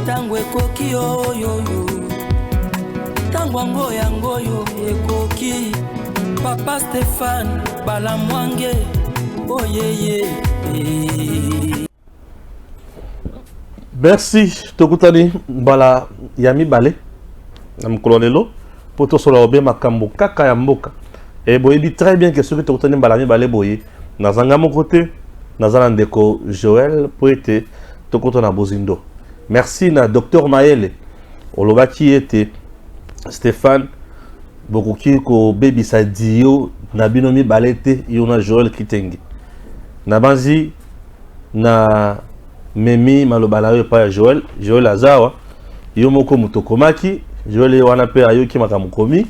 tango ekoki oyo tango yango yo ekoki papa Stéphane Balamwange oyeye. Merci tokutani bala yami balé na mkolonelo poto solo obe makambo kaka ya mboka et boyebi très bien que ce que tokutani bala yami balé boye na zanga mon côté na zala ndeko Joël poete tokutana bozindo. Merci na docteur Maëlle oloba qui était Stéphane bokoki ko baby sadio na binomi balete yona Joël Kitenge na banzi na Memi malobala yo pa Joël Azawa yo moko mutokomaki Joël wana pe ayoki makamukomi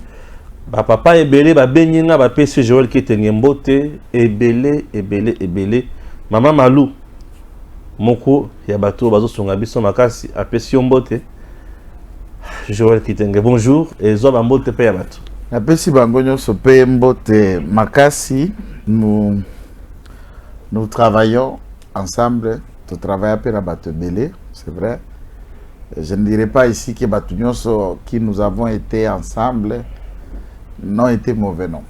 ba papa ebele ba benyinga ba pesi Joël Kitenge mbote ebele mama Malou moko ya bato bazo songa biso makasi apesi mbote Joël Kitenge bonjour et zo ba mbote pe ya bato apesi bango nyonso pe mbote makasi. Nous travaillons ensemble. Tu travailles à Rabat-Belé, c'est vrai. Je ne dirais pas ici que Batunios qui nous avons été ensemble n'ont été mauvais, non.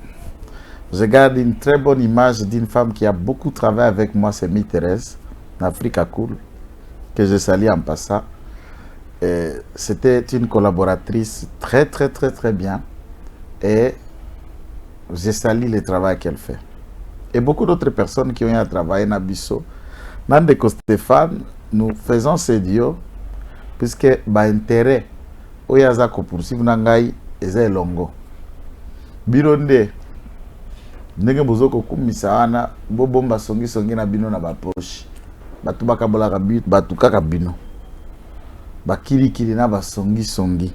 Je garde une très bonne image d'une femme qui a beaucoup travaillé avec moi, c'est Mi-Thérèse, d'Africa Cool, que je salue en passant. C'était une collaboratrice très bien. Et je salue le travail qu'elle fait. Et beaucoup d'autres personnes qui ont eu à travailler dans Bisso. Nandeko Stéphane, nous faisons ce duo puisque l'intérêt oyaza ko poursuivre nangai eza elongo. Bironde ndenge bozoko kumisa wana bobomba songi na bino na ba poche. Batu bakabola ka bit batu kaka bino. Bakiri na ba songi.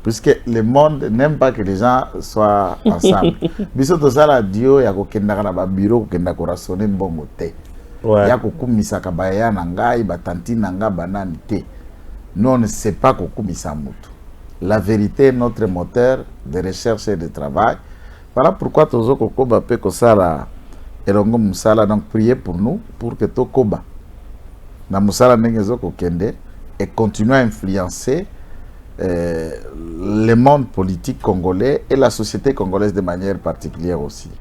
Puisque le monde n'aime pas que les gens soient ensemble. Biso to sala duo ya ko kenda na ba bureau ko kenda ko rassonner mbongo te. Ouais. Ya kokumisa kabaya na ngai batanti na nga banani te. Nous on ne sait pas kokumisa mutu. La vérité est notre moteur de recherche et de travail. Voilà pourquoi tozo kokoba pe kosala elongo musala, donc priez pour nous pour que tokoba na musala ndenge zo kokende et continuer à influencer le monde politique congolais et la société congolaise de manière particulière aussi.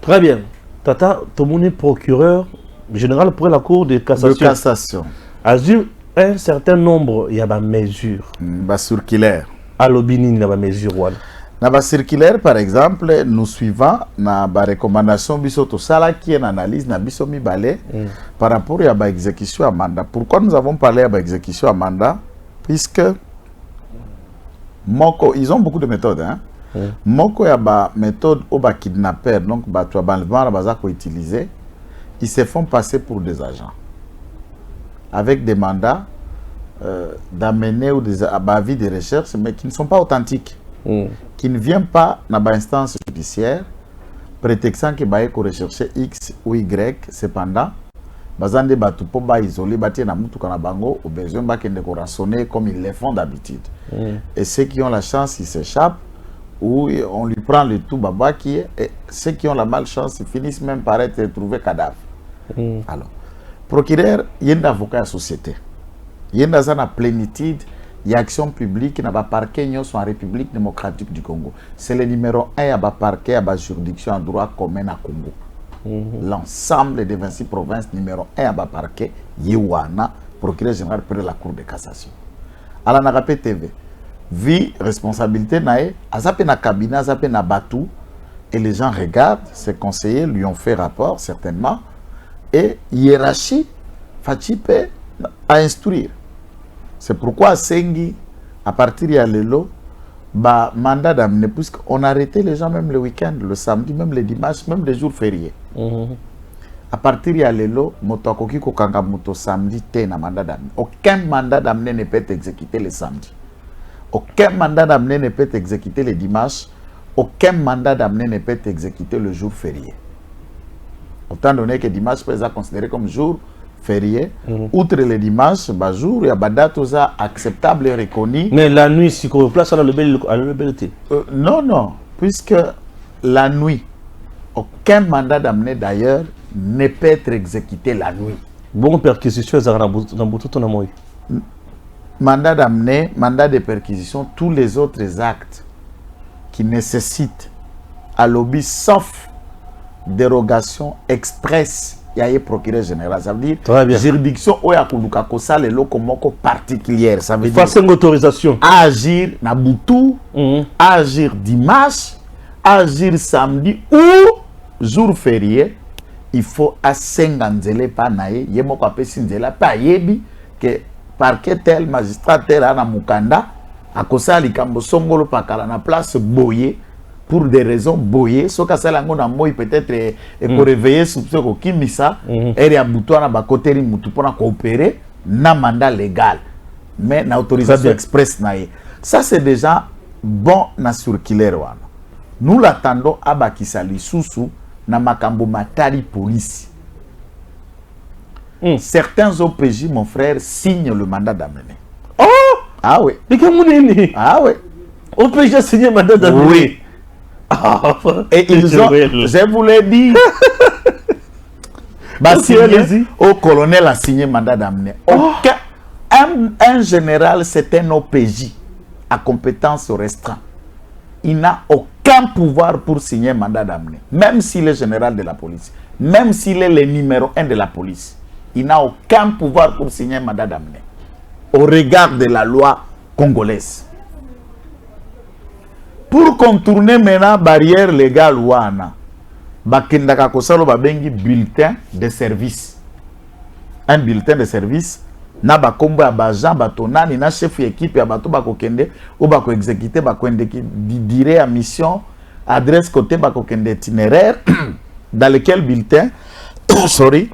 Très bien. Tata, ton procureur général pour la Cour de cassation. A eu un certain nombre, il y a des mesures. Des circulaires. À l'obini, il y a des mesures. Dans les circulaires, par exemple, nous suivons la recommandation bisoto sala qui est une analyse na bisomi balé par rapport à l'exécution à mandat. Pourquoi nous avons parlé de l'exécution à mandat? Puisque ils ont beaucoup de méthodes. Hein? Moko ya ba méthode au ba kidnapper, donc ba tu abanlement la baza ko utiliser, ils se font passer pour des agents avec des mandats d'amener ou des avis de recherche, mais qui ne sont pas authentiques, qui ne viennent pas dans ba instance judiciaire, prétextant que ba ko rechercher X ou Y, cependant bazande batu po ba isolé batie na mutu kana bango au besoin ba kende ko rassonner comme ils le font d'habitude. Et ceux qui ont la chance, ils s'échappent ou on lui prend le tout babaki et ceux qui ont la malchance finissent même par être retrouvés cadavres. Alors, procureur, il y a un avocat à la société. Il y a une plénitude, il y a action publique, il y a un parquet en République démocratique du Congo. C'est le numéro 1, il y a un parquet, il y a une juridiction en droit commun à Congo. L'ensemble des 26 provinces, numéro 1, il y a un parquet, Yewana, procureur général près de la Cour de cassation. À la Narapé TV. Vie, responsabilité, nae, azapé na cabinet, azapé na batou, et les gens regardent, ses conseillers lui ont fait rapport, certainement, et hiérarchie, Fatipe, à instruire. C'est pourquoi Sengi, à partir de Lelo, bah, mandat d'amener, puisqu'on arrêtait les gens même le week-end, le samedi, même le dimanche, même les jours fériés. À partir de Lelo, motokoki kokanga moto samedi, te na mandat d'amener. Aucun mandat d'amener ne peut être exécuté le samedi. Aucun mandat d'amener ne peut être exécuté le dimanche. Aucun mandat d'amener ne peut être exécuté le jour férié. Autant donné que dimanche peut être considéré comme jour férié. Outre le dimanche, bah jour, il y a des dates acceptables et reconnues. Mais la nuit, si on place à la liberté. Non, puisque la nuit, aucun mandat d'amener d'ailleurs ne peut être exécuté la nuit. Bon perquisition, dans Boutou, mandat d'amener, mandat de perquisition, tous les autres actes qui nécessitent à lobby, sauf dérogation express, il y a un procureur général. Ça veut dire juridiction où il y a un locomoko particulière. Ça veut dire une autorisation à agir na Boutou, à agir dimanche, à agir samedi ou jour férié. Il faut à 50 pas naïe, il y a mon capé sinzela pas yebi que parquet tel magistrat tel na mukanda à kosa likambo songolo pakala na place boye pour des raisons boye so ka sala ngona moi peut-être et pour réveiller soupçon ko kimisa et ya butu na ba côté ri mutu pour coopérer na mandat légal mais na autorisation express naïe. Ça c'est déjà bon na circulaire wana. Nous l'attendons à bakisa lisusu na makambo matari police. Certains OPJ, mon frère, signent le mandat d'amener. Oh! Ah oui. Mais comment est-ce? Ah oui. OPJ a signé le mandat d'amener. Oui. Ah, et ils ont, je vous l'ai dit, au colonel a signé le mandat d'amener. Un général, c'est un OPJ à compétence restreinte. Il n'a aucun pouvoir pour signer un mandat d'amener. Même s'il est général de la police. Même s'il est le numéro 1 de la police. Il n'a aucun pouvoir pour signer un mandat d'amener. Au regard de la loi congolaise. Pour contourner maintenant la barrière légale wana, bakendaka kosalo babengi bulletin de service. Un bulletin de service na bakombo ya bajan batonani na chef équipe ya bato bakokende ou bako exécuter bakende ki dire à mission adresse côté bakokende itinéraire dans lequel bulletin sorry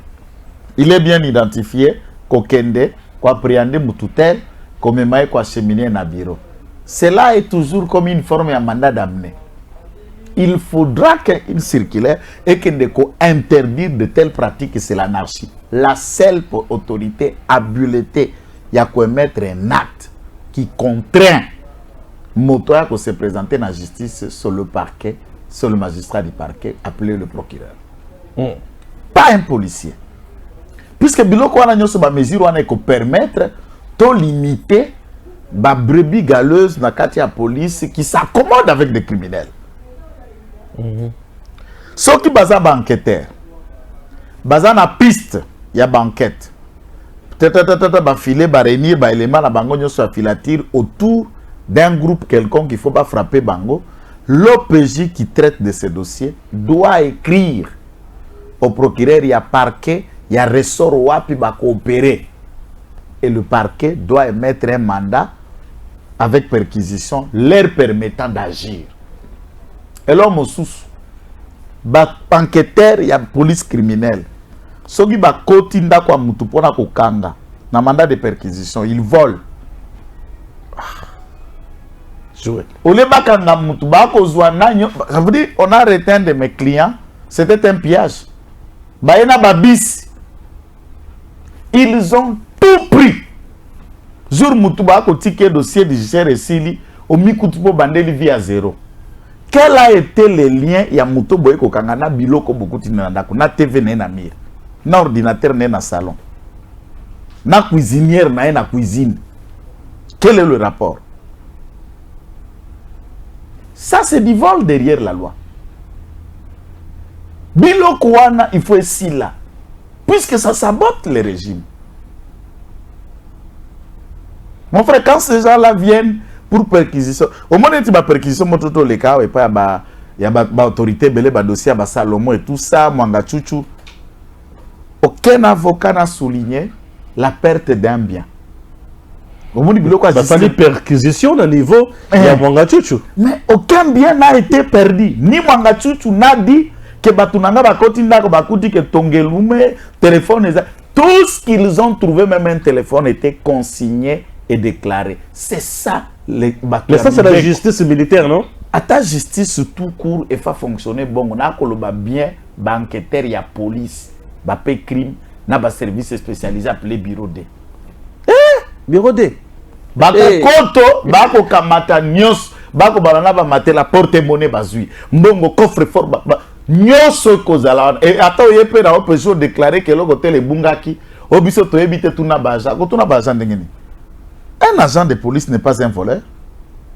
il est bien identifié kokende kwa appréhender mututel comme maï kwa cheminer na bureau. Cela est toujours comme une forme de mandat d'amener. Il faudra qu'une circulaire et qu'il ne interdire de telles pratiques, c'est l'anarchie. La seule autorité habilitée, il y a qu'à mettre un acte qui contraint Motoya à se présenter dans la justice sur le parquet, sur le magistrat du parquet, appelé le procureur. Pas un policier. Puisque biloko wana nyoso ba mesure wana ko permettre de limiter ba brebis galeuse na kati ya police qui s'accommode avec des criminels. Ceux qui baza ba enquêteur, baza na piste ya ba enquête. Peut-être ba filer ba réunir ba élément na bango nyoso a filature autour d'un groupe quelconque qu'il faut pas frapper bango. L'OPJ qui traite de ces dossiers doit écrire au procureur, il y a parquet, il y a ressort wapi ba coopérer. Et le parquet doit émettre un mandat avec perquisition leur permettant d'agir. Et l'homme sous enquêteur, il y a police criminelle. Ceux qui ba kotinda kwa mutu pona kokanga na mandat de perquisition, ils volent. Au lieu bakanga mutu ba kozwa nanyo, ça veut dire on a arrêté un de mes clients, c'était un pillage. Baena babis. Ils ont tout pris. Jour Moutouba ko ticket dossier de judiciaire et sili au mikutupo bandeli via zéro. Quel a été le lien ya Moutoubo ko kangana biloko bokuti na ndako na TV na mire. Na ordinateur na salon. Na cuisinière na cuisine. Quel est le rapport? Ça c'est du vol derrière la loi. Biloko wana il faut ici là. Puisque ça sabote le régime. Mon frère, quand ces gens-là viennent pour perquisition, au moment où tu vas perquisition, mototo le cas, et pas il y a autorité, belé, dossier, Salomon et tout ça, Mwanga Chouchou. Aucun avocat n'a souligné la perte d'un bien. Au moment où il y a des perquisitions au niveau de Mwanga Chouchou. Mais aucun bien n'a été perdu. Ni Mwanga Chouchou n'a dit que batunanga bakotinda ko bakuti que tongelume téléphone, tout ce qu'ils ont trouvé, même un téléphone, était consigné et déclaré. C'est ça les mais ça c'est la justice militaire, non? À ta justice tout court et fa fonctionner bon, on a koloba bien banqueteur ya police, ba pe crime, na ba service spécialisé appelé bureau D. Bureau D. Ba koto, ba ko kamata nyos, ba ko balanga ba mater la porte-monnaie bazui. Mbongo coffre fort ba nyoso kozala et attends yepé na opposition déclarer que le hôtel est bungaki obiso to ebite tuna baja ko tuna baja ndengeni Un agent de police n'est pas un voleur.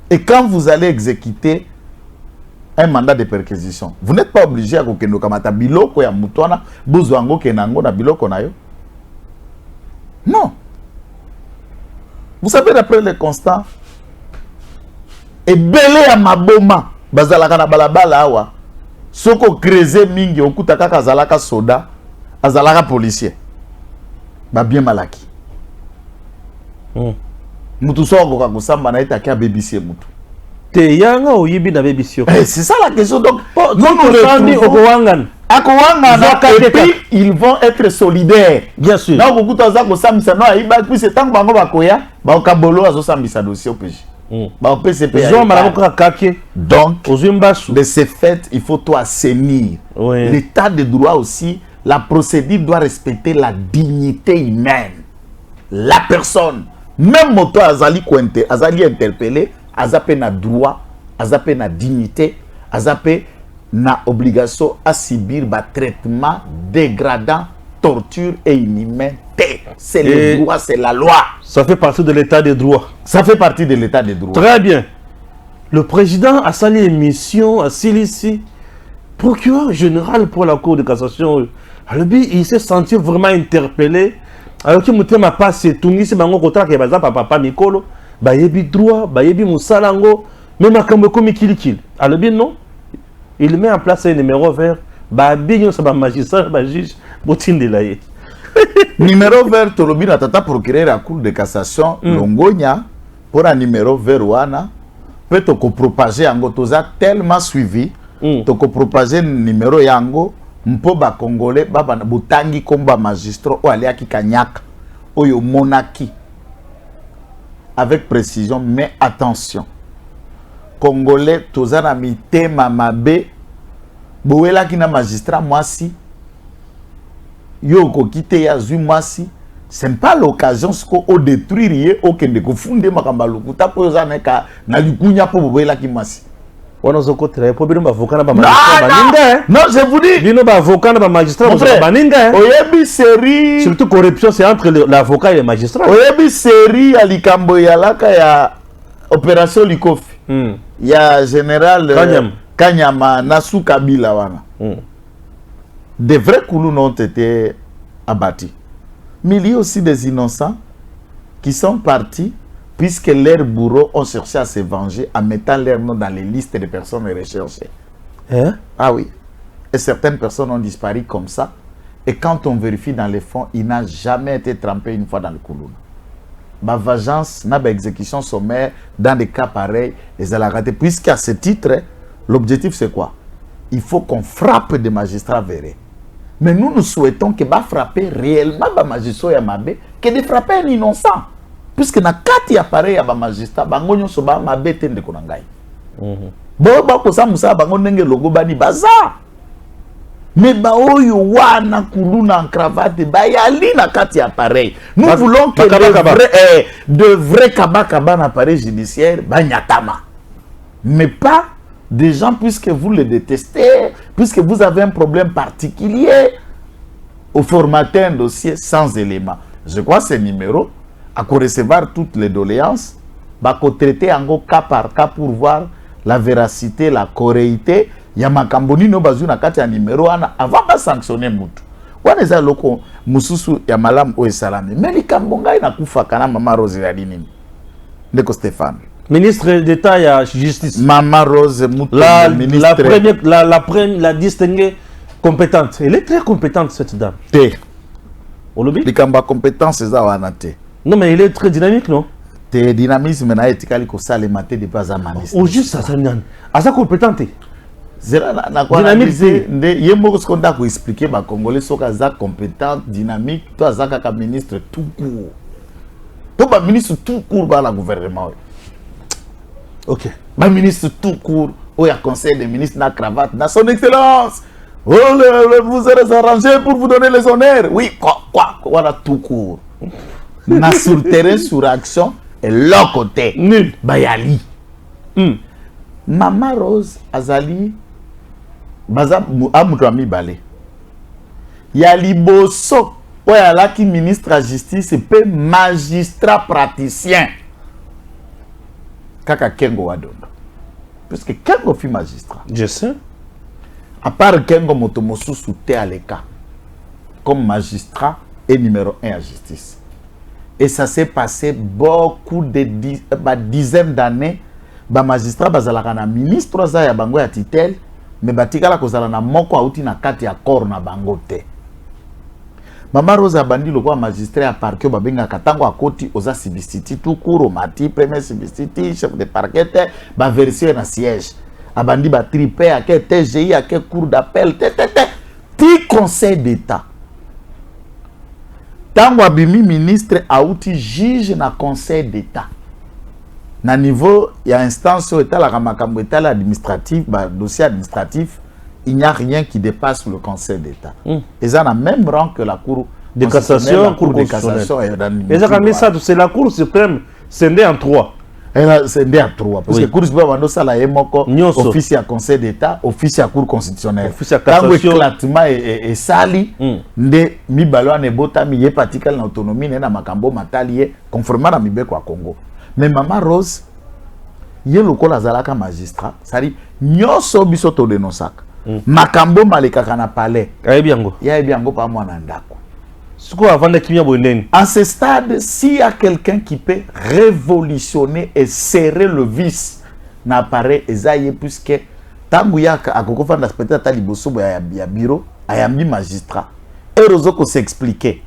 Et quand vous allez exécuter un mandat de perquisition, vous n'êtes pas obligé à kokendo kamata biloko ya mutwana buzwango kenango na biloko na yo. Non. Vous savez, d'après les constats, et belé à maboma, bazalaka na balabala awa, soko kreze mingi okutaka kazalaka soda, azalaka policier. Ba bien malaki. Mutu soko kakusamba na itaki a BBC mutu. Te yanga oyibi na BBC. C'est ça la question. Donc, nous retrouvons au Kouangan. Et puis, ils vont être solidaires. Bien sûr. Donc, beaucoup de gens qui c'est tant que bango bakoya, ba okabolo azo sambisa dossier au PJ. Ba PCP. Donc, de ce fait, il faut tout assainir. L'état de droit aussi, la procédure doit respecter la dignité humaine. La personne, même moto azali kwente, azali interpellé, azapé na droit, azapé na dignité, azapé na obligation à subir ba traitement dégradant, torture et inhumanité. C'est le droit, c'est la loi. Ça fait partie de l'état de droit. Ça fait partie de l'état de droit. Très bien. Le président a sali émission à Silici, procureur général pour la Cour de cassation. Alors, il s'est senti vraiment interpellé. Alors que Mouté m'a passé Tunis, Bango Kotra, qui est papa Mikolo, Bayebi droit, Bayebi Moussalango, même à Kamboko Mikilikil. Alors, non. Il met en place un numéro vert. Babignon, ça va magistrat, juge, Boutine de l'Aïe. Numéro vert, Tolobina Tata procureur à la Cour de cassation, Longonia, pour un numéro vert, Ouana, peut te propager en gotoza tellement suivi, te propager numéro yango, mpo ba Congolais, baba butangi komba magistrat, ou aléa ki kanyak, oyo monaki. Avec précision, mais attention. Congolais, tozana mite mamabe, boela ki na magistrat, moi si, yo ko kite ya zui moi si, c'est pas l'occasion sko o détruire o kende ko funde makamba lokuta po yozana ka na likunya po boela ki moi si. On zoko très po bino ba avocat na ba magistrat baninga. Non, je vous dis. Bino ba avocat na ba magistrat baninga. Oyebi série. Surtout corruption c'est entre l'avocat et le magistrat. Oyebi série ya likambo ya laka ya opération Likofi. Ya général Kanyama Nassou Kabila wana. Des vrais Koulous ont été abattus. Mais il y a aussi des innocents qui sont partis puisque leurs bourreaux ont cherché à se venger en mettant leur nom dans les listes de personnes recherchées. Hein? Ah oui. Et certaines personnes ont disparu comme ça. Et quand on vérifie dans les fonds, il n'a jamais été trempé une fois dans le Koulouna. Ma vengeance, ma exécution sommaire, dans des cas pareils, les a raté. Puisqu'à ce titre, l'objectif c'est quoi? Il faut qu'on frappe des magistrats verrés. Mais nous souhaitons que va frapper réellement les magistrats Yamabe, que de frapper un innocent. Puisque na kati ya pareil ya ba magistrat, bangonyo so ba mabe tende konangai. Bo ba ko sa musa bango ndenge logo bani baza. Mais ba oyo wana kuluna en cravate ba yali na kati ya pareil. Nous voulons que de vrais kabakaba na pareil judiciaire ba nyatama. Mais pas des gens, puisque vous les détestez, puisque vous avez un problème particulier, au formater un dossier sans éléments. Je crois que ce numéro, à recevoir toutes les doléances, va traiter en cas par cas pour voir la véracité, la correctité. Il y a makamboni no bazuna kati ya numéro avant de sanctionner mutu. Wana za loko mususu ya malam o salami. Mais likambonga ina kufa kana mama Rose ya dinini. Ndeko Stéphane. Ministre d'État et la justice. Maman Rose Moutou, ministre. La distinguée compétente. Elle est très compétente, cette dame. Les cambas compétences, c'est ça. Non, mais elle est très dynamique, non? Te dynamisme na etikali ko sale maté de pas à ministre. Au juste ça, ça nyan. À sa compétente. Dynamique, c'est yemo ce qu'on a ko expliquer ba Congolais soka za compétente, dynamique, toi za ka ministre tout court. Toi ba ministre tout court ba la gouvernement. Ok. Ma ministre tout court, où il y a conseil des ministres, na cravate, na son excellence. Oh, vous serez arrangé pour vous donner les honneurs. Oui, quoi, voilà tout court. Na sur terrain, sur action, et l'autre côté. Nul. Bayali. Maman Rose, Azali, Baza, Amoudouami Balé. Yali Bosso, où il y a là qui ministre à justice, et magistrat praticien. kaka Kengo Wadondo. Parce que Kengo fut magistrat. Je sais. À part Kengo Motomosu souté à l'écart comme magistrat et numéro 1 à justice. Et ça s'est passé beaucoup de dizaines d'années. Ba magistrat bazalaka na ministre za ya bango ya titel, mais batikala kozala na moko auti na kati ya corps na bango te. Mama Rosa bandi lokwa magistrat ya parquet babenga katango akoti oza substitut tout court mati premier substitut chef de parquet ba version na siège. Abandi ba triper à quel TGI à quel cour d'appel ti conseil d'état. Tango abimi ministre auti juge na conseil d'état. Na niveau il y a instance où état la makambo état administratif ba dossier administratif, il n'y a rien qui dépasse le conseil d'état. Et ça n'a même rang que la cour de cassation, la cour de cassation et ça a mis ça c'est la cour suprême, c'est en 3. C'est ndé à 3 parce que cour suprême bando sala yemoko office à conseil d'état, office à cour constitutionnelle. Office à cassation éclatement et sali ndé mi balwa ne bota mi ye particulier na autonomie na makambo matalié conformément à mibeko à Congo. Mais Maman Rose ye lokola zalaka magistrat, ça dit nyoso biso to dénonçaka. Makambo malekaka na palais. Ayebiango. Ya ebiango pa mwana ndako. À ce stade, s'il y a quelqu'un qui peut révolutionner et serrer le vice, n'apparaît Ezaïe puisque Tangouyaka a koko fanda peut-être à liboso ya bureau, ayambi magistrat. Et Rozoko s'expliquer.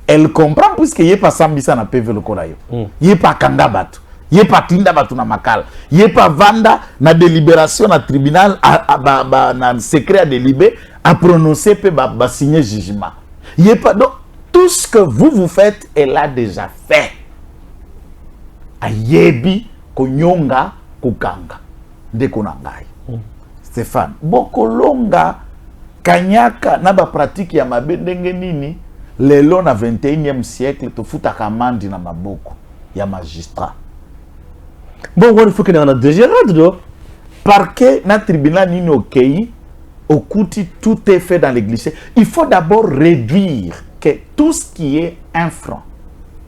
Elle comprend puisque yé pas sambisa na PV le kolayo. Yé pas kanga batu. Yé pas tinda batu na makala. Yé pas vanda na délibération na tribunal na secret à délibérer à prononcer pe ba signer jugement. Yé pas donc tout ce que vous faites, elle a déjà fait. Ayebi, konyonga, kukanga. Ndekonangai. Stéphane. Bokolonga, kanyaka, naba pratique ya mabe ndenge nini, lelo na 21e siècle, to futaka mandi na maboko, ya magistrat. Bon, il faut qu'il y ait un dégérade, Parquet, na tribunal nini okei, okuti, tout est fait dans l'église. Il faut d'abord réduire que tout ce qui est un franc,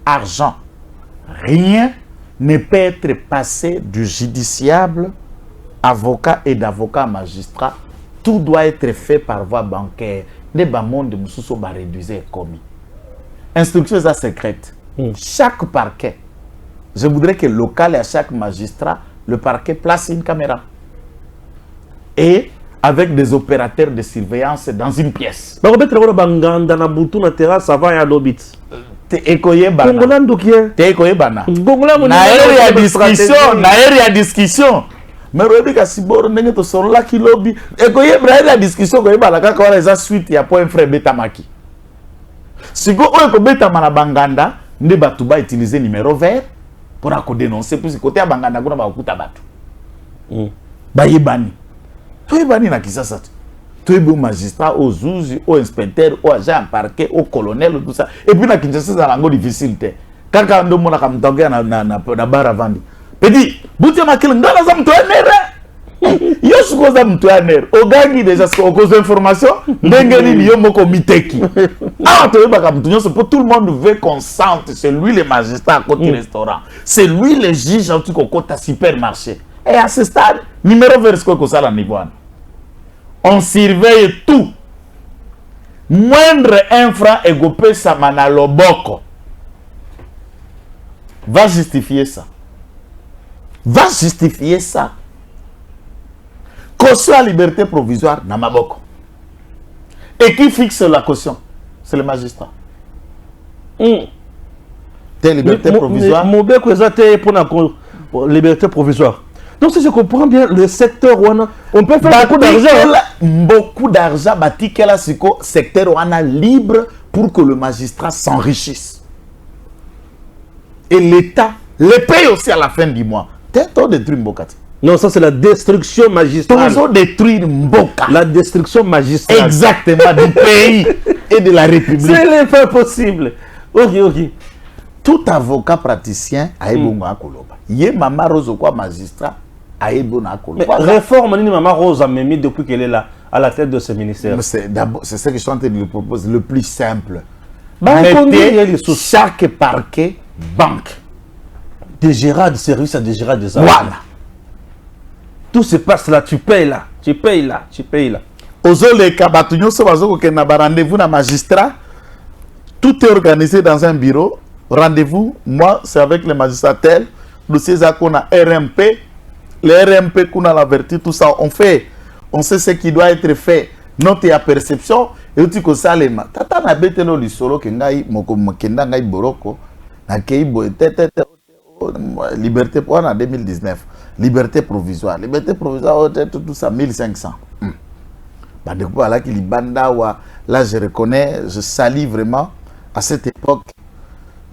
argent, rien ne peut être passé du judiciable, avocat et d'avocat magistrat. Tout doit être fait par voie bancaire. Les bamons de Moussousso va réduire commis. Instruction secrète. Chaque parquet, je voudrais que local et à chaque magistrat, le parquet place une caméra. Et avec des opérateurs de surveillance dans une pièce. Dans la terrasse, ça va à l'obit. Ekoye bana. Te ekoye bana. Na ere ya discussion. Mais rebi ka siboro ndenge to sorola ki lobby. Ekoye bra la discussion ko yeba la kaka wala za suite ya point frère betamaki. Siko oyo ko betama na banganda nde batu ba utiliser numéro vert pour ko dénoncer puis côté ya banganda kuna ba okuta batu. Ba yebani. To yebani na kisasa. Tu es bon magistrat, au juge, au inspecteur, au agent parquet, au colonel, tout ça. Et puis, na Kinshasa, c'est langue difficile. Quand on a mon akamtangue na bar avant. Petit, boutia makil ngana za mtu enere. Yo suko za mtu enere. Ogangi déjà ce cause d'information, ndengeli ni yo moko miteki. Ah, tu es baka mtu nyoso pour tout le monde veut qu'on sente, c'est lui le magistrat à côté restaurant. C'est lui le juge en tout côté supermarché. Et à ce stade, numéro vers ce que ça la niveau. On surveille tout. Moindre infra égopé samana loboko. Va justifier ça. Va justifier ça. Caution à liberté provisoire na maboko. Et qui fixe la caution? C'est le magistrat. Telle liberté provisoire. Mobeko ezate pour la liberté provisoire. Donc si je comprends bien, le secteur Wana, on peut faire beaucoup d'argent. Beaucoup d'argent, batikela siko secteur Wana libre pour que le magistrat s'enrichisse. Et l'État le paye aussi à la fin du mois. T'es détruit Mbokati. Non, ça c'est la destruction magistrale. T'es détruire Mboka. La destruction magistrale. Exactement, du pays et de la République. C'est l'effet possible. Ok. Tout avocat praticien a ebongo akoloba. Yé Mama Rose quoi magistrat. Mais réforme, Maman Rose a mis depuis qu'elle est là, à la tête de ce ministère. C'est ce que je suis en train de lui proposer, le plus simple. Mettez chaque parquet banque. Des gérades, service à des gérades des Voilà. tout se passe là, tu payes là, tu payes là, tu payes là. Ozo les kabatunyo so bazo ko na rendez-vous na magistrat. Tout est organisé dans un bureau. Rendez-vous, moi c'est avec le magistrat tel, dossier qu'on a RMP, les RMP qu'on a l'averti, tout ça, on sait ce qui doit être fait. Note à perception, et tu ko salema. Tata na betelo li solo ke ngai moko mokenda ngai boroko na keibo tete liberté pour en 2019. Liberté provisoire. Liberté provisoire, tout ça, 1500. Bah, de quoi, là, là, je reconnais, je salue vraiment, à cette époque,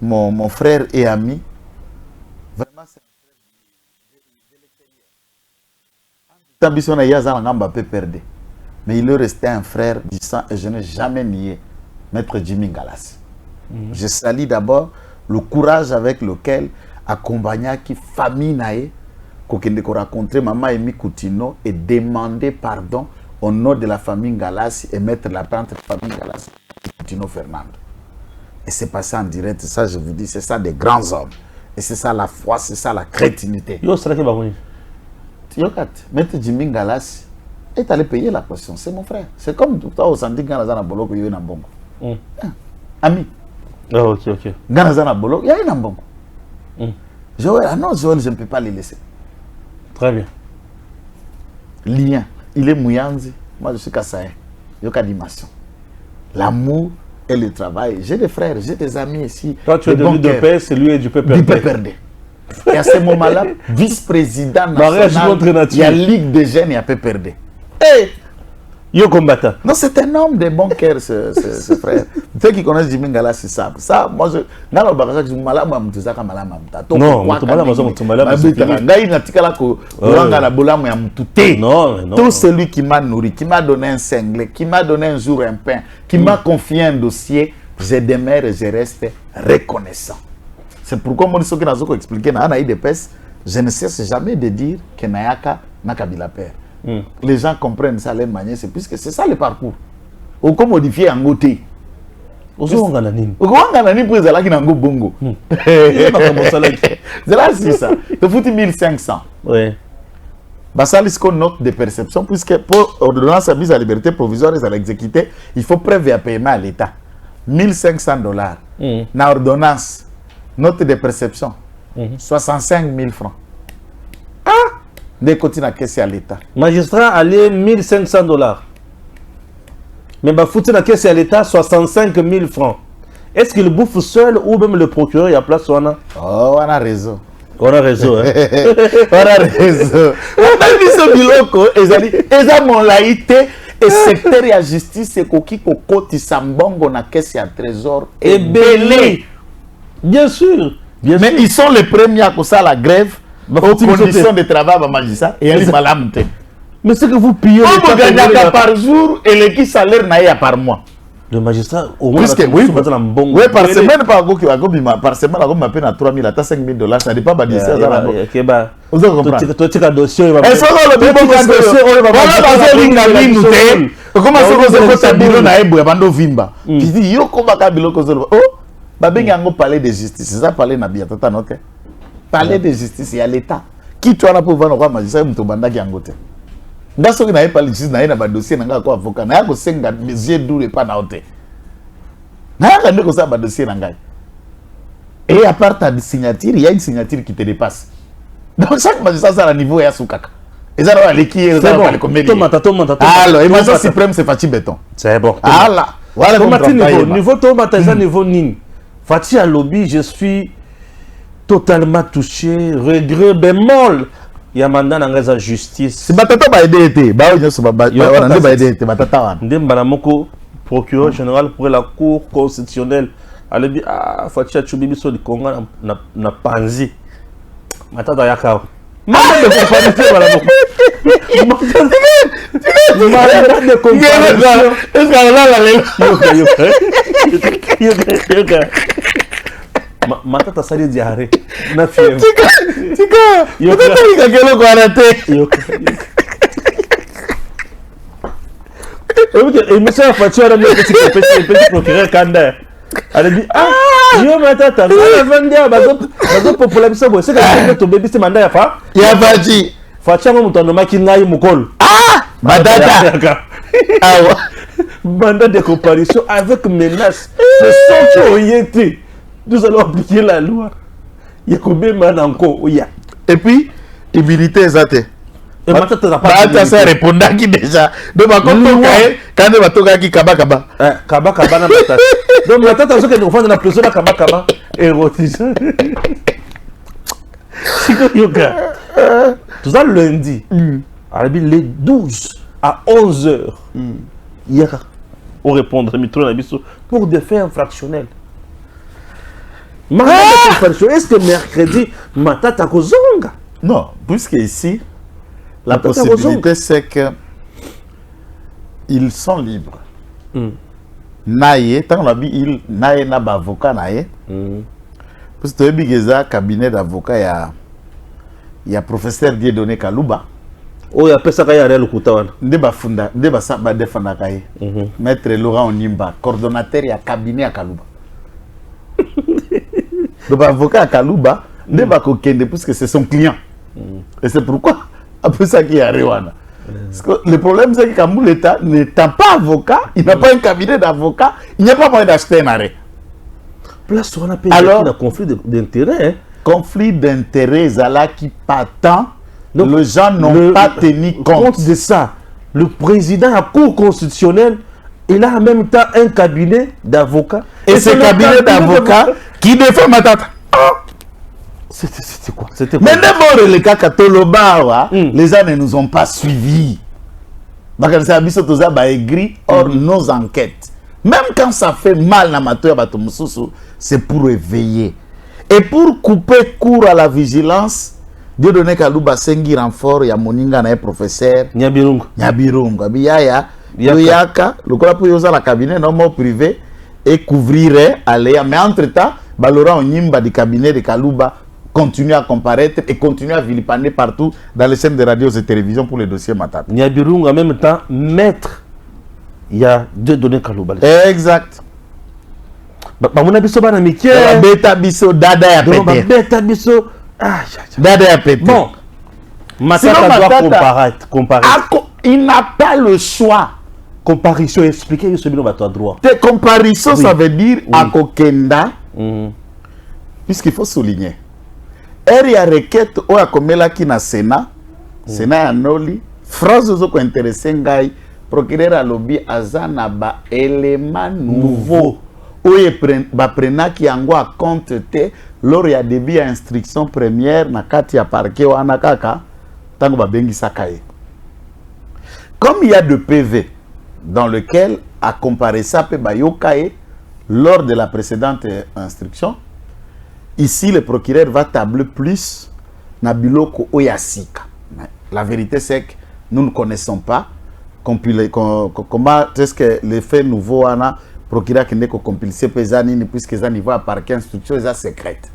mon frère et ami. Vraiment, c'est un frère de mais il est resté un frère du sang et je n'ai jamais nié Maître Jimmy Ngalassi. Je salue d'abord le courage avec lequel accompagné qui famille nae ko rencontrer maman Emi Koutino et demander pardon au nom de la famille Ngalassi et mettre la plainte de la famille Ngalassi Koutino Fernando. Et c'est passé en direct, ça je vous dis, c'est ça des grands hommes. Et c'est ça la foi, c'est ça la créativité. Yo c'est là que va venir. Yo kat, Maître Jimmy Ngalassi est allé payer la caution, c'est mon frère. C'est comme tout ça au senti Nganaza na boloko yo na bongo. Ami. Ah OK OK. Nganaza na boloko, ya na bongo. Joël, ah non, Joël, je ne peux pas les laisser. Très bien. Lien, il est Mouyanzi, moi je suis Kassaï. Il y a animation. L'amour et le travail. J'ai des frères, j'ai des amis ici. Toi, tu es de l'UDP, c'est lui et du PPRD. Du PPRD. Et à ce moment-là, vice-président national, il y a Ligue des jeunes et il y a PPRD. Hey! Yo combattant. Non, c'est un homme de bon cœur, ce frère. Ceux qui connaissent Jimmy Ngalassi, c'est ça. Ça, moi, je. Non, non, je suis malade, je suis malade. Non, tout celui qui m'a nourri, qui m'a donné un cinglé, qui m'a donné un jour un pain, qui m'a confié un dossier, je demeure et je reste reconnaissant. C'est pourquoi moi, ce que je expliqué dans l'IDPS, je ne cesse jamais de dire que Nayaka n'a qu'à la paix. Les gens comprennent ça, les manières, c'est puisque c'est ça le parcours. Ou comme modifier en côté. C'est là, c'est ça. Tu fous 1500. Oui. Ça, c'est une note de perception, puisque pour ordonnance à mise à liberté provisoire et à l'exécuter, il faut preuve à paiement à l'État. $1,500. Na ordonnance, note de perception, 65 000 francs. Des côtés à caisse à l'État. Magistrat allait $1,500. Mais bah foutu la caisse à l'État 65 000 francs. Est-ce qu'il bouffe seul ou même le procureur il y a place ou on a? Oh, on a raison. On a raison, hein. On a raison. On a dit ce biloko, ils ont mon laïté et secteur et justice c'est koki koko tisambongo na caisse à trésor et belé. Bien sûr. Bien mais sûr. Ils sont les premiers à causer la grève. Aux conditions de travail à magistrat et elle malamte. Mais c'est que vous pillez on gagne par jour et le qui salaire n'a par mois. Le magistrat au moins oui par semaine par go par semaine on m'appelle à 3 000 à 5 000 $, ça dépend pas d'ici à ça. OK bah vous comprenez. Toi tu as dossier il va. Et ça le dossier on va pas linga minu te. Comment ça ko bureau na ebo bando vimba. Tu dis yo ko ba ka biloko zo. Oh ba benga ngo parler de justice, c'est ça parler na bien tata note. Parler de justice, il y a l'État. Qui tu as pour voir le magistrat qui est en côté. Dans ce qui n'a pas de justice, il y a un dossier, il y a un avocat, il y a un dossier d'où pas dans le il y a un dossier. Et à part ta signature, il y a une signature qui te dépasse. Donc chaque magistrat, ça a un niveau et à soukaka. Et ça va l'équipe, ça va les comédies. Alors, l'émotion suprême, c'est Fatih Béton. C'est bon. Voilà. Voilà niveau tomate, niveau nin. Fatih à lobby, je suis totalement touché, regret bémol. Il y a mandat dans la justice. Si batata ba aider été, ba on se ba on ba aider été batata wan. Ndem balamoko procureur général pour la cour constitutionnelle. Elle dit ah Fatia Chubibi so di Congo na panzi. Matata yaka. Mama de comparaison balamoko. Mama de comparaison. Est-ce que là yoka. Matata sali diarrhée na fièvre. Tika matata ikakelo kwa arate yoka. Et monsieur Fatou a mis petit procureur Kanda. Elle dit ah yo matata na vendia bazo population bo c'est que to baby c'est mandat ya fa ya baji Fatia Moutonoma qui n'a eu Moukol. Ah Matata. Mandat de comparution avec menace. Ce sont qui ont été. Nous allons appliquer la loi. Il y a combien de encore? Et puis, immunité exacte. Et maintenant, tu n'as pas Bah, ça répond qui déjà. Donc, quand on va toka qui kaba kaba. Kaba kaba na matata. Donc, maintenant, tu as que nous faisons la prison de kaba kaba. Érotisme. Yoga. Tout ça lundi. Les 12 à 11h. Hier, on répondra pour des faits infractionnels. Est-ce que mercredi, matata kozonga? Non, puisque ici, la possibilité c'est que ils sont libres. Naye, tant la il naye na ba avocat naye. Parce que tu as cabinet d'avocat, il y a professeur Dieudonné Kalouba. Oh, il y a personne qui a réel Koutawan. Ndeba sa ba defanda kaye. Maître Laurent Onimba, coordonnateur ya cabinet à Kalouba. Donc avocat à Kalouba, ndeba ko kende puisque c'est son client. Et c'est pourquoi après ça qui est Rewana. Parce que le problème c'est que Kamou l'État n'étant pas avocat, il n'a pas un cabinet d'avocat, il n'y a pas moyen d'acheter un arrêt. Place on appelle alors un conflit d'intérêt. Conflit d'intérêt, Zala qui patent. Les gens n'ont pas tenu compte de ça. Le président de la Cour constitutionnelle, il a en même temps un cabinet d'avocats. Et ce cabinet d'avocats qui défend Matata. C'était quoi? Mais d'abord, les cas Katoloba, les gens ne nous ont pas suivis. Or, nos enquêtes. Même quand ça fait mal, c'est pour éveiller. Et pour couper court à la vigilance, Dieudonné Kalouba sengi renfort ya moninga na professeur Nyabirungu. Biyaya Yaka, le quoi pour yosa la cabinet non privé et couvrirait aléa. Mais entre-temps, Laurent Onimba du cabinet de Kalouba continue à comparaître et continue à vilipender partout dans les chaînes de radio et télévision pour les dossiers Matata. Nyabirungu en même temps maître. Il y a Dieudonné Kalouba. Exact. Mon abisso bana miké. Beta biso dada ya pété. Beta biso. Dada ya pété. Bon. Matata doit comparaître. Il n'a pas le choix. Comparition, expliquez ce bilan à droit. Comparition, ça veut dire à Kokenda. Puisqu'il faut souligner. Il y a requête ou à Komela qui na Sénat. Sénat à Noli. Phrase aux intéressés ngai. Procureur à lobby azana ba élément nouveau. Oye prena ki yango a compte te lors ya début à instruction première na kati ya parquet wa anakaka tango ba bengi sakaye. Comme il y a de PV dans lequel a comparé ça pe ba yokaye lors de la précédente instruction, ici le procureur va tabler plus na biloko oyasika. La vérité c'est que nous ne connaissons pas comment est-ce que les faits nouveaux ana procureur qui n'est que compilé pesani puisque ça niveau à parquet instruction est secrète.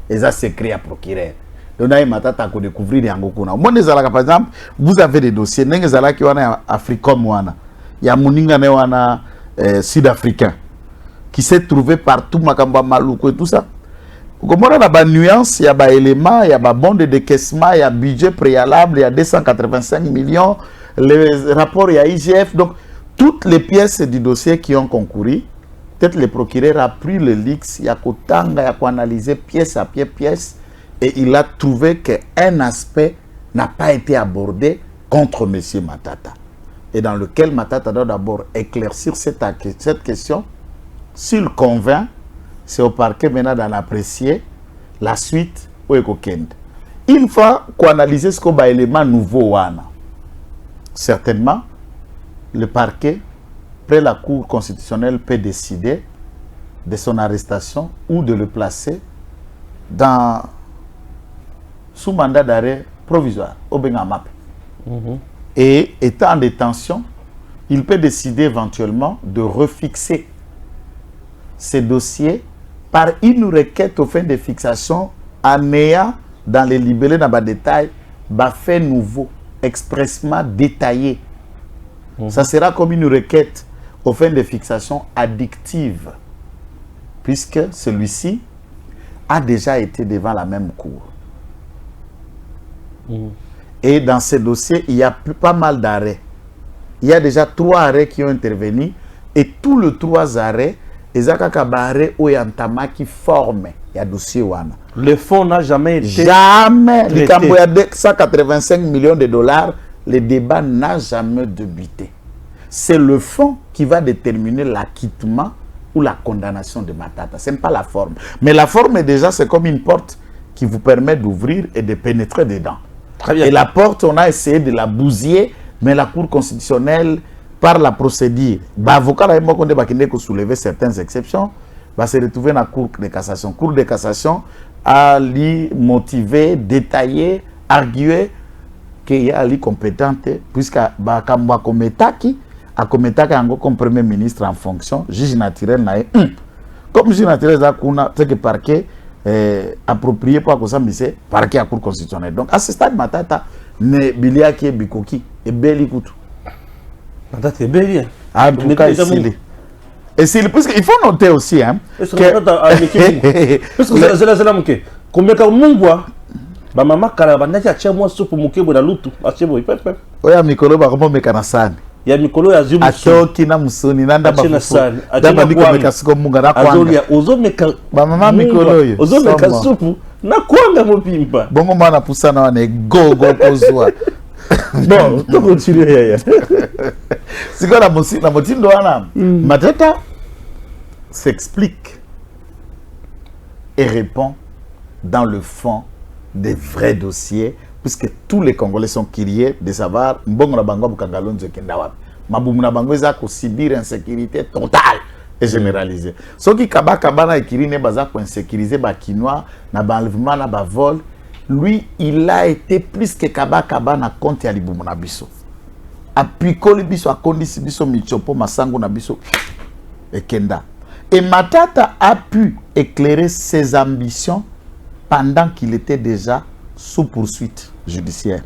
Et ça secret à procureur. Donc là matata ko découvrir yango kuna. Moi des alaka par exemple, vous avez des dossiers nenge zala ki wana Africom wana. Ya muninga ne wana sud-africain qui s'est trouvé partout makamba maluko et tout ça. Comment on a ba nuance, il y a ba éléments, il y a ba bon de décaissement, il y a budget préalable, il y a 285 millions, les rapports il y a IGF donc toutes les pièces du dossier qui ont concouru, peut-être le procureur a pris le lix, il y a analysé pièce à pièce, et il a trouvé qu'un aspect n'a pas été abordé contre M. Matata. Et dans lequel Matata doit d'abord éclaircir cette question. S'il convainc, c'est au parquet maintenant d'en apprécier la suite au Ekokend. Une fois qu'on analyse ce qu'on a élément nouveau, certainement, le parquet, près la Cour constitutionnelle, peut décider de son arrestation ou de le placer sous mandat d'arrêt provisoire, au Bengamap. Et étant en détention, il peut décider éventuellement de refixer ces dossiers par une requête aux fins de fixation en ayant dans les libellés dans le détail, fait nouveau, expressement détaillé. Ça sera comme une requête aux fins de fixation addictive, puisque celui-ci a déjà été devant la même cour. Et dans ces dossiers, il y a pas mal d'arrêts. Il y a déjà 3 arrêts qui ont intervenu. Et tous les 3 arrêts, les arrêts où il y a un tama qui forme. Il y a dossier wana. Le fonds n'a jamais été Jamais. traité. Il y a 185 millions de dollars. Le débat n'a jamais débuté. C'est le fond qui va déterminer l'acquittement ou la condamnation de Matata. Ce n'est pas la forme. Mais la forme, déjà, c'est comme une porte qui vous permet d'ouvrir et de pénétrer dedans. Très bien. Et la porte, on a essayé de la bousiller, mais la Cour constitutionnelle, par la procédure, l'avocat a soulevé certaines exceptions, va se retrouver dans la Cour de cassation. Cour de cassation a lui motivé, détaillé, argué qu'il y a lui compétente, puisque Bakamwa Kometaki, a Kometaki comme premier ministre en fonction, juge naturel n'a comme juge naturel, c'est que parquet approprié pour ça, mais c'est parquet à Cour constitutionnelle. Donc à ce stade, Matata ne bilia qui est bikoki et beli kutu. Matata est beli. Ah, en tout cas, et s'il, parce qu'il faut noter aussi, hein, parce que combien de mungwa ba mama kala bandaki atia mwa soupe mukebo na lutu atie boy pepe oya mikolo ba komo mekana sana ya mikolo ya zimu atoki na musoni nanda ba daba biko meka siko munga na kwanga azolia ozo meka ba mama mikolo yo ozo meka soupe na kwanga mopimba bongo mwana pusana wana gogo kozwa bon to continue ya siko na motindo wana Matata s'explique et répond dans le fond des vrais dossiers, puisque tous les Congolais sont curieux de savoir mbongo na bango bukangalonzo kenda wapi mabumu na bango eza ko subir insécurité totale et généralisée. Ce qui kabaka bana ekirine baza ko insécuriser ba kinois na ba enlèvement na ba vol, lui il a été plus que kabaka bana compte ya libumu na biso. Apikoli biso akondisi biso michopo masango na biso ekenda. Et Matata a pu éclairer ses ambitions pendant qu'il était déjà sous poursuite judiciaire.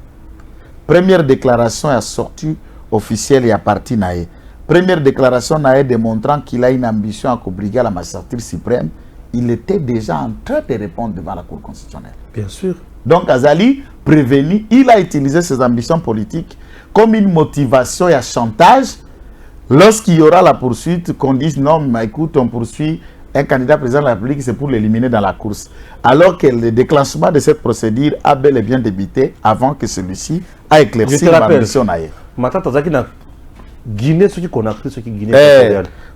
Première déclaration à sortie officielle et à partie naïe. Première déclaration naïe démontrant qu'il a une ambition à obliger à la magistrature suprême. Il était déjà en train de répondre devant la Cour constitutionnelle. bien sûr. Donc Azali, prévenu, il a utilisé ses ambitions politiques comme une motivation et un chantage. Lorsqu'il y aura la poursuite, qu'on dise non, mais écoute, on poursuit un candidat président de la République, c'est pour l'éliminer dans la course. Alors que le déclenchement de cette procédure a bel et bien débuté avant que celui-ci a éclairci l'ambition. Matata Zaki na Guinée, ceux qui connaissent, ceux qui Guinée.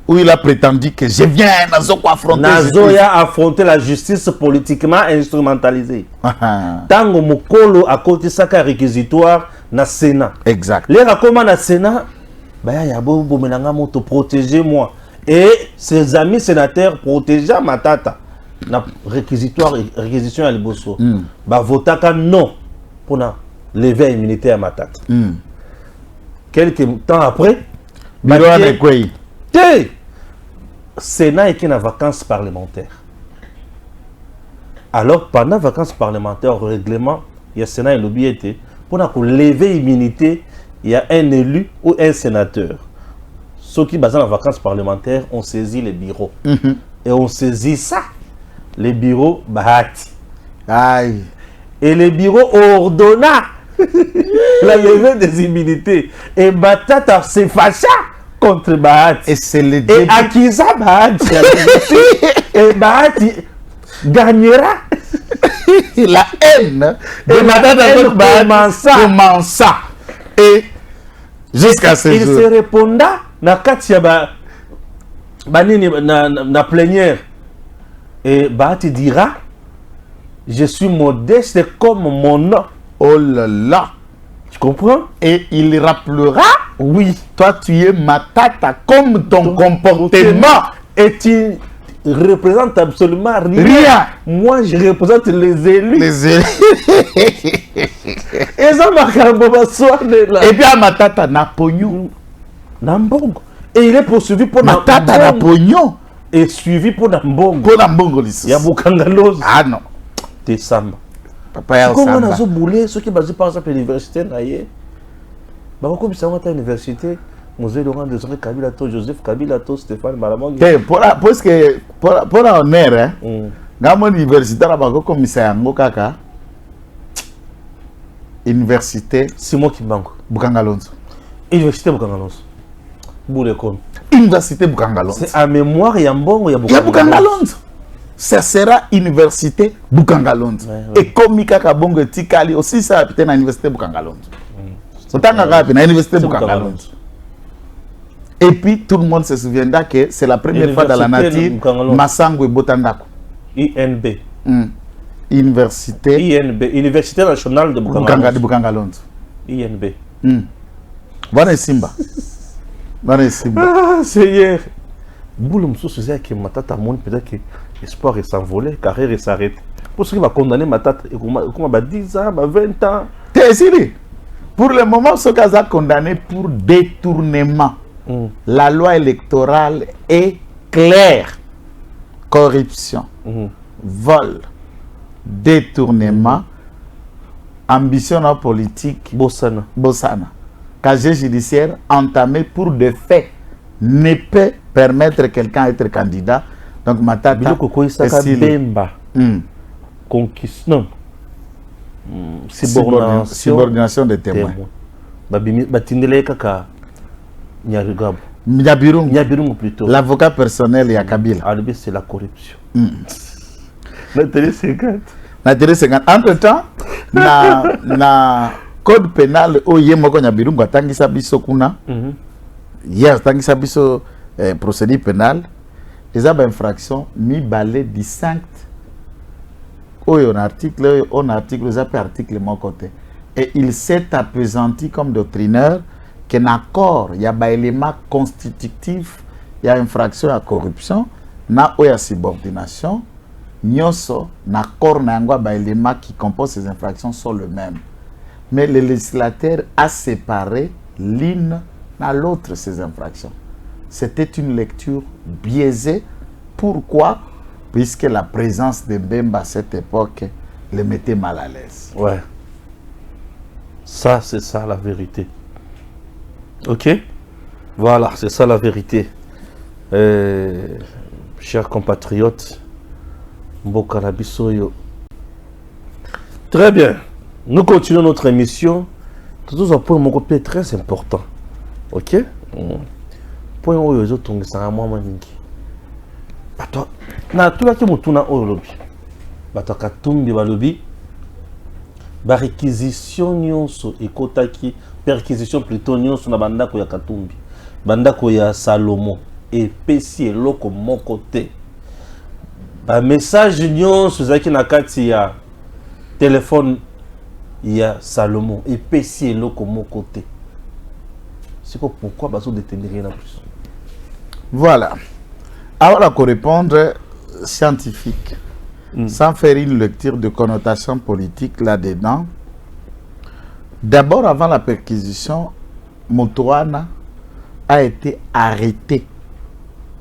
Où il a prétendu que je viens Nazo affronter. Nazo a affronté la justice politiquement instrumentalisée. Tango Mokolo a côté saka réquisitoire na Sénat. Exact. Les comment na Sénat, bah y a beau menanga moto protéger moi et ses amis sénateurs protégeant Matata. Na réquisition à Liboso. Bah votaka non pour na lever l'immunité à Matata. Quelques temps après, Sénat est en vacances parlementaires. Alors, pendant les vacances parlementaires, au règlement, il y a Sénat et l'objet pour lever l'immunité, il y a un élu ou un sénateur. Ceux qui basent en vacances parlementaires ont saisi les bureaux. Et on saisit ça, les bureaux Bahati. Aïe. Et les bureaux ordonna la levée des immunités. Et Matata s'est fâcha contre Bahati. Et c'est le début. Et acquisa Bahati. Et Bahati gagnera. La haine de Matata commença. Et jusqu'à ce jour. Il se répondra na katia na plénière. Et Bahati dira, je suis modeste comme mon nom. Oh là là. Tu comprends? Et il rappellera, oui, toi tu es Matata comme ton comportement. Et tu représentes absolument rien. Moi je représente les élus. Les élus. Et ça m'a et puis à Matata Napognon. Nambongo. Et il est poursuivi pour Matata Napognon. Et suivi pour Nambongo. Pour Nambongo. Il y a Boukangalos. Ah non. T'es Samba. Comment on a boulé ceux qui basent par exemple l'université naïe. Bah comme ça on a université Mosé Laurent Désiré Kabila to Joseph Kabila to Stéphane Malamongi. Pour honneur hein. Dans mon université là bas comme ça yango kaka. Université Simon Kimbangu. Bukangalonzo. Université Bukangalonzo. Boulekon. Université Bukangalonzo. C'est à mémoire Yambongo ya Il y a Bukangalonzo. Ça sera Université Bukangalonzo. Et comme Mika Kabongo Tikali aussi, ça va être à l'Université Bukangalonzo. C'est à l'Université Bukangalonzo. Et puis tout le monde se souviendra que c'est la première fois dans la nature Massango et Botandako. INB. Université. INB. Université nationale de Bukangalonzo. INB. Voilà Simba. Voilà Simba. Ah, Seigneur. Boulom sous c'est que Matata monde peut-être que l'espoir est s'envoler, carrière est s'arrêter. Pour ce qui va condamner Matata et comment va 10 ans, 20 ans. T'es ici. Pour le moment, ce cas a condamné pour détournement. La loi électorale est claire. Corruption, vol, détournement, ambition politique, Bossana. Casier judiciaire entamé pour des faits ne peut permettre quelqu'un d'être candidat. Donc, Matata subordination des témoins. Nyabirungu plutôt. L'avocat personnel et Kabila. C'est la corruption. Entre-temps, na code pénal o yemoko Nyabirungu atangisa biso kuna. Hier atangisa biso procédure pénale. Les infractions mi balé distinct. On article les article mon côté. Et il s'est appesanti comme doctrinaire qu'un accord, il y a un élément constitutif, il y a infraction à corruption, il y a subordination, nyoso, l'accord n'a un élément qui compose ces infractions sont le même. Mais le législateur a séparé l'une à l'autre ces infractions. C'était une lecture biaisée. Pourquoi? Puisque la présence de Mbemba à cette époque le mettait mal à l'aise. Ouais. Ça, c'est ça la vérité. Ok? Voilà, c'est ça la vérité. Chers compatriotes, Mbokarabisoyo. Très bien. Nous continuons notre émission. Tout un point mon côté très important. Ok? Point où les autres sont à moi maningi. Bato na tout la qui mutuna au lobby. Bato katumbi balobi. Ba réquisition nyonso ekotaki perquisition plutôt nyonso na bandako ya Katumbi. Bandako ya Salomo et pesi eloko moko te. Ba message nyonso zaki na kati ya téléphone ya Salomo et pesi eloko moko te. C'est pourquoi baso détenir rien plus. Voilà. Alors là, qu'on répondre scientifique, sans faire une lecture de connotation politique là-dedans. D'abord, avant la perquisition, Motoana a été arrêté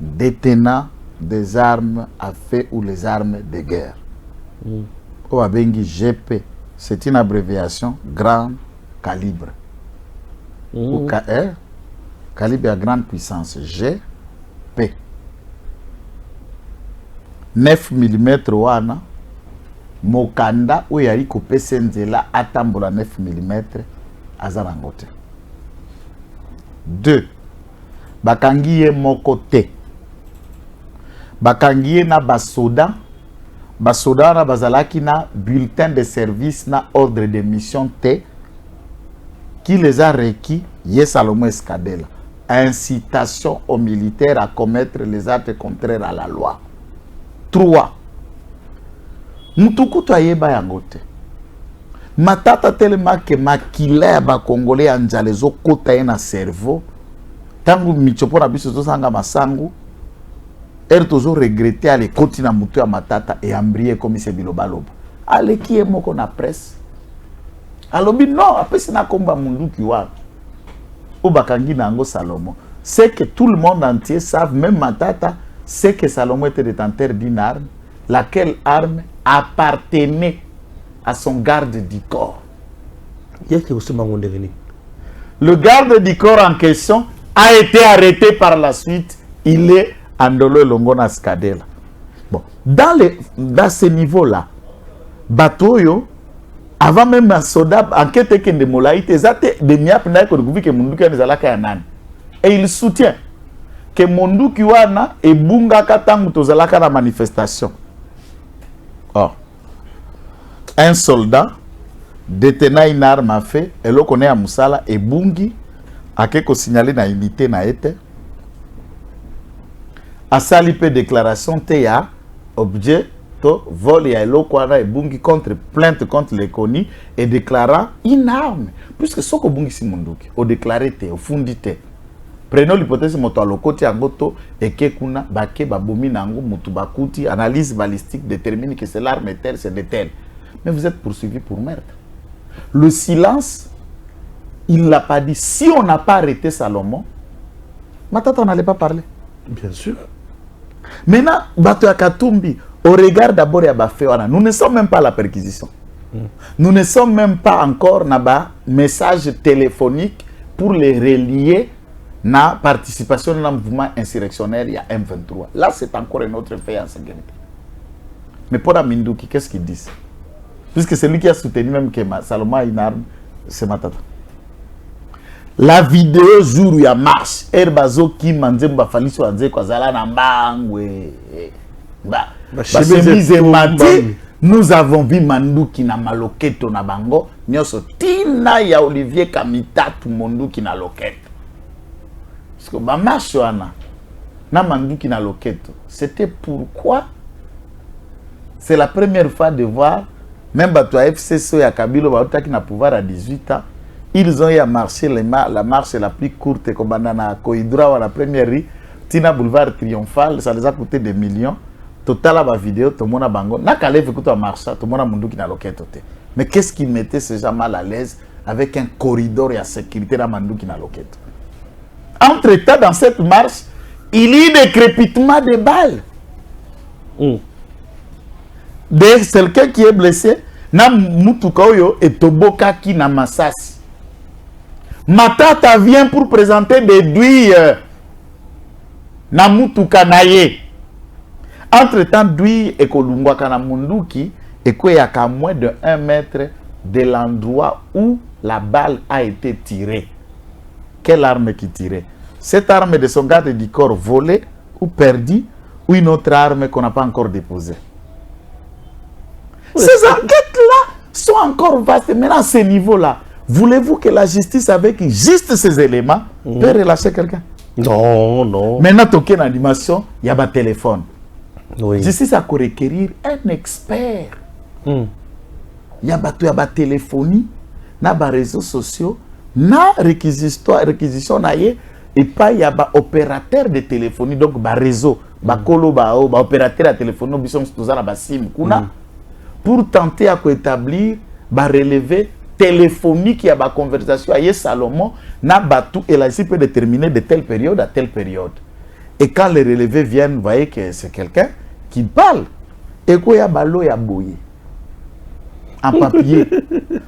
détenant des armes à feu ou les armes de guerre. Au Abengi GP, c'est une abréviation grand calibre. Ou KR, calibre à grande puissance, GP. 9 mm wana mokanda oyo yali kopesa nzela atambola 9 mm azala ngote. 2 bakangi ye moko te, bakangi ye na basoda wana bazalaki na bulletin de service na ordre de mission te, qui les a requis ye Salomo Escadela, incitation aux militaires à commettre les actes contraires à la loi. 3. Mutukutu ayeba yango te. Matata tellement que makila ba congolais anjalezo kota na cerveau. Tangu michopo na biso tosanga masangu. Tozo regretter ale koti na mutu ya Matata et embrier comme c'est bilobaloba. Ale qui est moko na presse. Alobi non, apesi na komba munduki wapi. Obakangi nango Salomo. C'est que tout le monde entier savent, même Matata, c'est que Salomo était détenteur d'une arme, laquelle arme appartenait à son garde du corps. Le garde du corps en question a été arrêté par la suite. Il est Andolo Longona Skadela. Bon, dans ce niveau-là, Batoyo, Avant même un soldat, enquête que de Molaïte, de Miap n'a que que Munduki a des et il soutient que Munduki wana et Bunga Katangu tozalaka la manifestation. Or, un soldat détenant une arme à feu, et l'on connaît à Moussala et Bungi, a quelque signalé na unité na été. A sali pe déclaration TEA, objet, to, vol et l'okwana et Bungi contre plainte contre les connus et déclarant une arme. Puisque ce que Bungi si Munduki, au déclaré te, au fundi te. Prenons l'hypothèse moto alokoti angoto et que kuna bake babomi nango mutu bakuti analyse balistique détermine que c'est l'arme telle, c'est de telle. Mais vous êtes poursuivi pour meurtre. Le silence, il ne l'a pas dit. Si on n'a pas arrêté Salomon, Matata n'allait pas parler. Bien sûr. Maintenant, Bato Katumbi, au regard d'abord de Baféwana, nous ne sommes même pas à la perquisition. Nous ne sommes même pas encore dans le message téléphonique pour les relier na participation dans le mouvement insurrectionnel il y a M23. Là, c'est encore un autre fait en sécurité. Mais pour Aminduki, qu'est-ce qu'ils disent? Puisque c'est lui qui a soutenu même que Salomon a une arme, c'est Matata. La vidéo jour où il y a marche, Herbazo qui m'a dit que sur la quoi zala nambangwe. Nous avons vu Manduki na maloketo na bango, nyoso tina ya Olivier Kamita tout Manduki na loketo. Parce que ma marche na Manduki na loketo, c'était pourquoi c'est la première fois de voir même Bato FCSO et Kabilo Baouta qui n'a pouvoir à 18 ans. Ils ont eu à marcher la marche la plus courte comme dans Koidra à la première rue, Tina Boulevard Triomphal, ça les a coûté des millions. Total la vidéo, tout le monde a bango. N'a qu'à l'époque à marcher, tout le monde a Munduki na loketo. Mais qu'est-ce qui mettait ces gens mal à l'aise avec un corridor et à sécurité dans Manduki na loketo? Entre-temps, dans cette marche, il y a eu des crépitements de balles. De quelqu'un qui est blessé, na Mutukaoyo et Toboka qui na Masasi. Matata vient pour présenter des douilles na Mutuka naye. Entre-temps, douilles et Kolungwaka na Munduki et quoi y a qu'à moins de 1 mètre de l'endroit où la balle a été tirée. Quelle arme qui tirait? Cette arme de son garde du corps volée ou perdue ou une autre arme qu'on n'a pas encore déposée. Ces enquêtes-là sont encore vastes. Maintenant, à ce niveau-là, voulez-vous que la justice, avec juste ces éléments, peut relâcher quelqu'un? Non, non. Maintenant, toqué en animation, il y a un téléphone. Oui. Justice a requérir un expert. Il y a un téléphonie, il y a des réseaux sociaux, na réquisition et pas il y a un opérateur de téléphonie donc un réseau bakolo opérateur de téléphonie bison tous la sim kuna pour tenter à établir ba relevé téléphonique il y a ba conversation avec Salomon na batu et la peut déterminer de telle période à telle période et quand les relevés viennent vous voyez que c'est quelqu'un qui parle et quoi il y a balo ya boye en papier.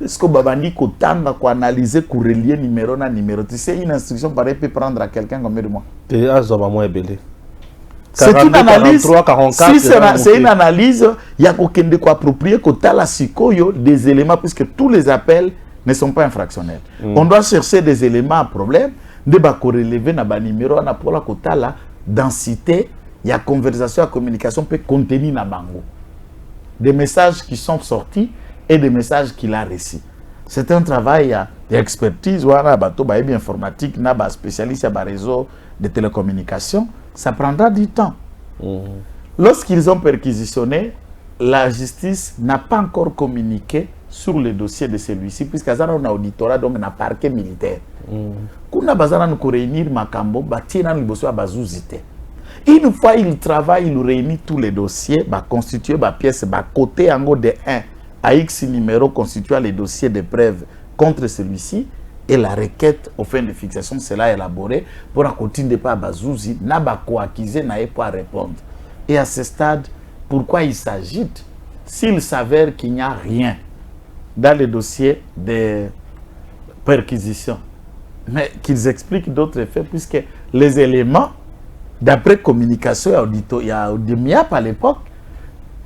Ce que Babandi Kotanga ko analyser pour relier numéro na numéro. Tu sais une instruction pareille peut prendre à quelqu'un combien de mois? C'est une analyse. 43, si c'est une analyse, il y a aucun de quoi approprier que la sikoyo des éléments puisque tous les appels ne sont pas infractionnels. On doit chercher des éléments à problème, de ba ko relever na ba numéro na pour la kota la densité, il y a conversation, communication peut contenir na bango. Des messages qui sont sortis et des messages qu'il a reçus. C'est un travail d'expertise, ou informatique, spécialiste à réseau de télécommunications. Ça prendra du temps. Lorsqu'ils ont perquisitionné, la justice n'a pas encore communiqué sur le dossier de celui-ci, puisqu'il y a un auditorat, donc un parquet militaire. Quand on a réunir Makambo, une fois il travaille, il réunit tous les dossiers, constituer pièce, côté en haut de 1. À X numéro constituant les dossiers de preuve contre celui-ci et la requête aux fins de fixation sera élaborée pour continuer pas Bazouzi n'a pas co-accusé n'a pas répondre. Et à ce stade, pourquoi il s'agite s'il s'avère qu'il n'y a rien dans les dossiers de perquisition, mais qu'ils expliquent d'autres faits puisque les éléments d'après communication il y a des MIAP à l'époque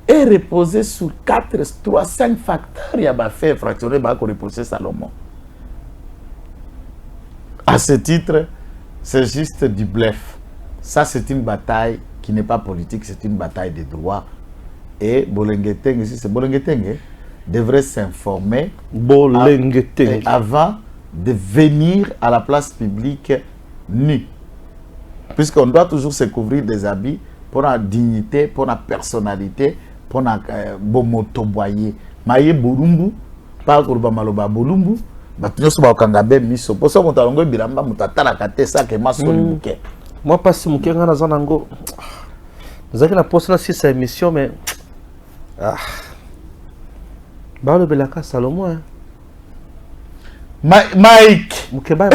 est reposé sur 5 facteurs. Il y a fait fractionner, il reposer Salomon. À ce titre, c'est juste du bluff. Ça, c'est une bataille qui n'est pas politique, c'est une bataille de droit. Et Bolengeteng, si c'est Bolengeteng, devrait s'informer avant de venir à la place publique nu. Puisqu'on doit toujours se couvrir des habits pour la dignité, pour la personnalité, pour la bomotoboyer. Maye Burumbu, pas pour Bamaloba Burumbu, Batunyoso Bakangabe Miso. Pour ça, on a un bilamba, mutatala kate sa ke maso mouke. Moi, pas si mouke ngana zanango. Vous avez la poste là sur cette émission, mais. Ah. Bah, le Belaka Salomon, hein. Mike Moukeba, et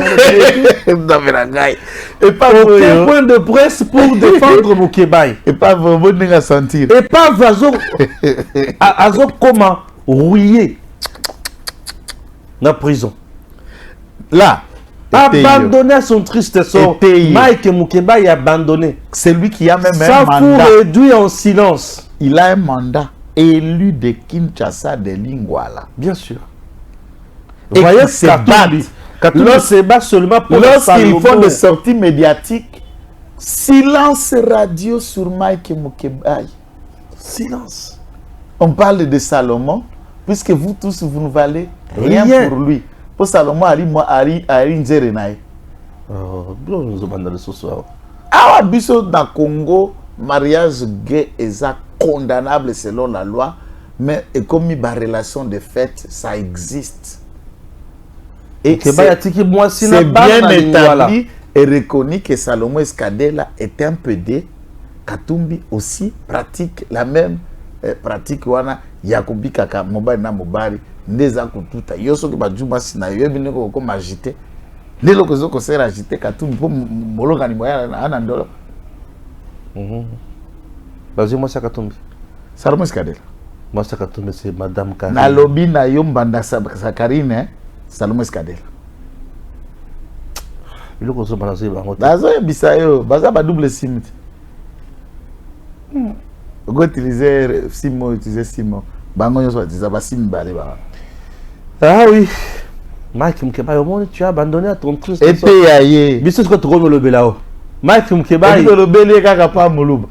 pas aucun point de presse pour défendre Moukeba. Et pas vraiment à sentir. Et pas Azo comment rouillé dans la prison. Là, abandonné à son triste sort. Mike Moukeba est abandonné. C'est lui qui a même un mandat. Ça réduit en silence. Il a un mandat élu de Kinshasa de Lingwala. Bien sûr. Et voyez, c'est seulement pour lorsqu'ils font des sorties médiatiques, silence radio sur Mike Moukeba. Silence. On parle de Salomon, puisque vous tous, vous ne valez rien pour lui. Pour Salomon, Ari Nzerenaï. Nous avons ce soir. Ah, biso dans Congo, mariage gay est condamnable selon la loi, mais comme une relation de fait, ça existe. Et c'est bien établi et reconnu que Salomon Eskadela est un PD. Katumbi aussi pratique la même pratique. Wana Yakubi Kaka Mobari na Mobari Neza Kututa. Yoso ki bajuma sina yebine ko ko magité. Lelo ko zoko sera agité Katumbi po molonga ni moya ana ndolo. Bazima sa Katumbi. Salomon Eskadela. Moi sa Katumbi c'est Madame Karine. Na lobi na yombanda sa Karine. Salomon Eskadela. Il faut balancer bango. Bazo bisayo, baza ba double sim. On va utiliser Simo, utiliser Simo. Bango yo soit ba sim balé ba. Ah oui. Mike Moukeba, au monde tu as abandonné à ton triste. Et puis aye. Biso ko to le belao. Mike Moukeba, le belé kaka pa muluba.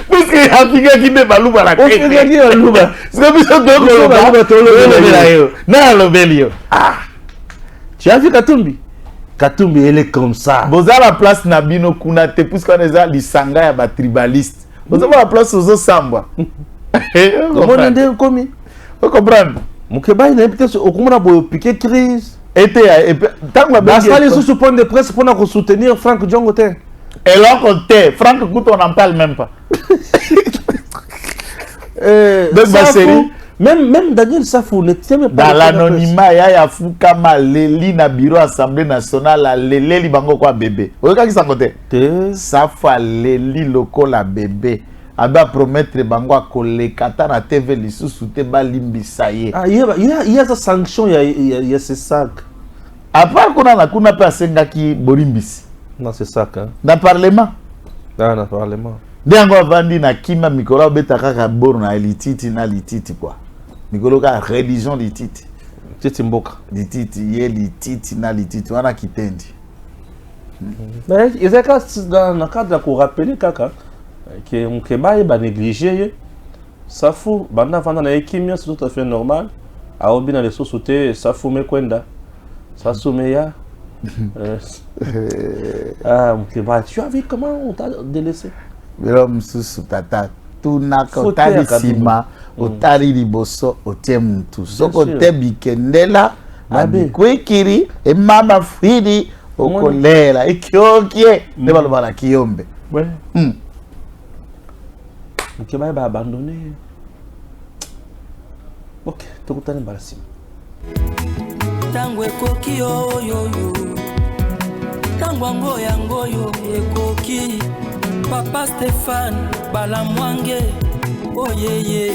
Parce que Afrique qui ne va pas la tête. C'est que biso le belio. Ah. Tu as vu Katumbi? Katumbi, elle est comme ça. Vous avez la place Nabino Kunate, puisqu'on est à l'Isanga et à tribaliste. Vous avez la place aux Samba. Comment on est commis? Vous comprenez? Moukeba, il est peut-être au Kumra pour piquer crise. Et tant que vous avez sous ce point de presse pour nous soutenir Franck Djongote. Et là, Franck Djongote, on n'en parle même pas. Donc, ma série. Même Daniel Safou ne tient même pas. Dans l'anonymat, il y a Foukama, Leli, na bureau Assemblée nationale, la Leli, Libango, quoi, bébé. Vous voyez qui s'en côté? Safou, Leli, loko, la bébé. Aba promettre Bango à coller, Kata, na TV, l'issue, soute, balimbi, ça y est. Ah, il y a sa sanction, il y a ces sacs. Après, on a pas senga qui bolimbis. Non, c'est sac, hein. Dans le Parlement. Ah, dans le Parlement. Dengo avandi na kima mikolo betaka ka borna lititi na lititi quoi. Mikolo ka religion lititi. Titi mboka. Lititi ye lititi na lititi wana kitendi. Mais il y a dans le cadre de rappeler kaka que Moukeba est négligé. Ça fout banda vanda na ekimia c'est tout à fait normal. A obina les sociétés ça fout mekwenda. Ça soumeya. Ah Moukeba, tu as vu comment on t'a délaissé? L'homme sous tata tout n'a qu'au sima au tari liboso au thème tout ce côté bikendela abikwekiri et mama fridi au kolera et kiokie ne va le voir kiombe ouais ok bah va abandonner ok tout le temps barasi tango ekoki oyo tango ngoyo ekoki Papa Stéphane Balamwange, oh yeah yeah.